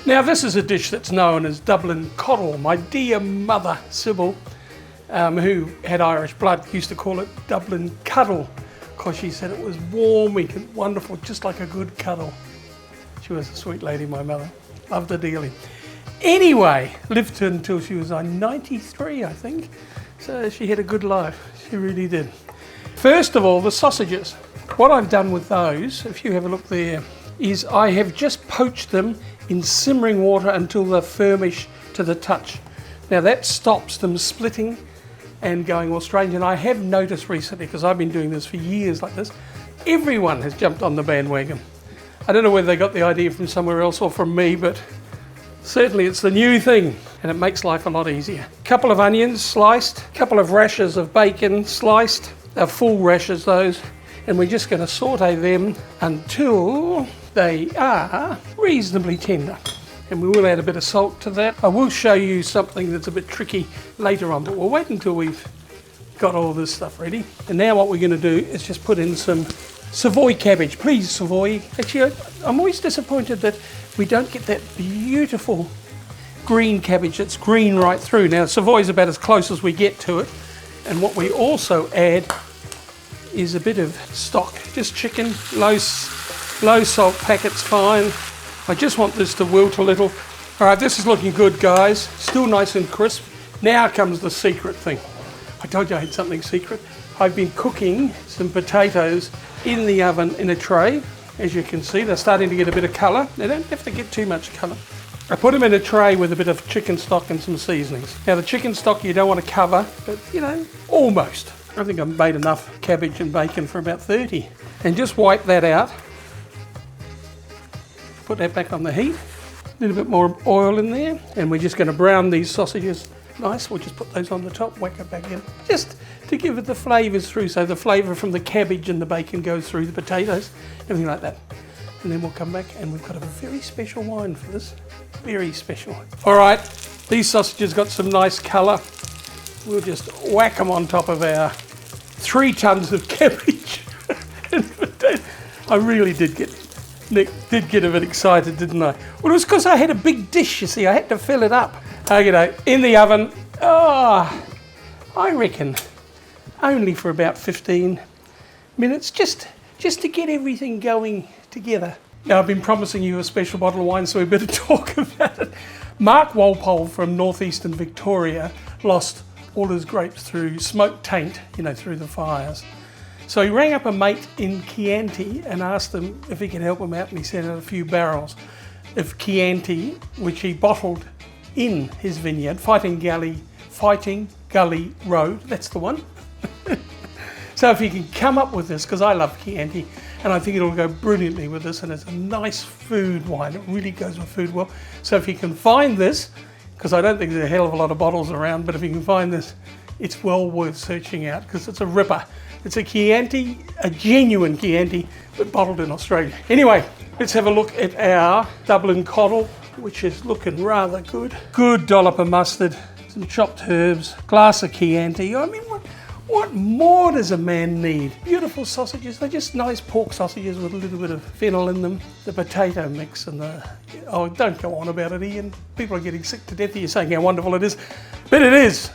Now this is a dish that's known as Dublin Coddle. My dear mother, Sybil, who had Irish blood, used to call it Dublin Cuddle because she said it was warm and wonderful, just like a good cuddle. She was a sweet lady, my mother. Loved her dearly. Anyway, lived until she was 93, I think. So she had a good life. She really did. First of all, the sausages. What I've done with those, if you have a look there, is I have just poached them in simmering water until they're firmish to the touch. Now that stops them splitting and going all strange. And I have noticed recently, because I've been doing this for years like this, everyone has jumped on the bandwagon. I don't know whether they got the idea from somewhere else or from me, but certainly it's the new thing and it makes life a lot easier. Couple of onions sliced, couple of rashers of bacon sliced, they're full rashers those, and we're just going to saute them until they are reasonably tender. And we will add a bit of salt to that. I will show you something that's a bit tricky later on, but we'll wait until we've got all this stuff ready. And now what we're going to do is just put in some Savoy cabbage. Please, Savoy. Actually, I'm always disappointed that we don't get that beautiful green cabbage that's green right through. Now, Savoy is about as close as we get to it. And what we also add is a bit of stock, just chicken, low salt packets, fine. I just want this to wilt a little. All right, this is looking good, guys. Still nice and crisp. Now comes the secret thing. I told you I had something secret. I've been cooking some potatoes in the oven in a tray. As you can see, they're starting to get a bit of colour. They don't have to get too much colour. I put them in a tray with a bit of chicken stock and some seasonings. Now the chicken stock you don't want to cover, but you know, almost. I think I've made enough cabbage and bacon for about 30. And just wipe that out. Put that back on the heat. A little bit more oil in there. And we're just going to brown these sausages nice. We'll just put those on the top, whack it back in. Just to give it the flavours through, so the flavour from the cabbage and the bacon goes through the potatoes, everything like that. And then we'll come back and we've got a very special wine for this. Very special. All right, these sausages got some nice colour. We'll just whack them on top of our 3 tons of cabbage and potato. I really did get a bit excited, didn't I? Well, it was because I had a big dish, you see. I had to fill it up. Okay, in the oven, I reckon only for about 15 minutes, just to get everything going together. Now, I've been promising you a special bottle of wine, so we better talk about it. Mark Walpole from northeastern Victoria lost all his grapes through smoke taint, through the fires. So he rang up a mate in Chianti and asked him if he could help him out, and he sent out a few barrels of Chianti, which he bottled in his vineyard, Fighting Gully Road, that's the one. So if he can come up with this, because I love Chianti, and I think it'll go brilliantly with this, and it's a nice food wine, it really goes with food well. So if he can find this, because I don't think there's a hell of a lot of bottles around, but if you can find this, it's well worth searching out, because it's a ripper. It's a Chianti, a genuine Chianti, but bottled in Australia. Anyway, let's have a look at our Dublin Coddle, which is looking rather good. Good dollop of mustard, some chopped herbs, glass of Chianti. I mean, what more does a man need? Beautiful sausages. They're just nice pork sausages with a little bit of fennel in them. The potato mix and oh, don't go on about it, Ian. People are getting sick to death of you saying how wonderful it is. But it is.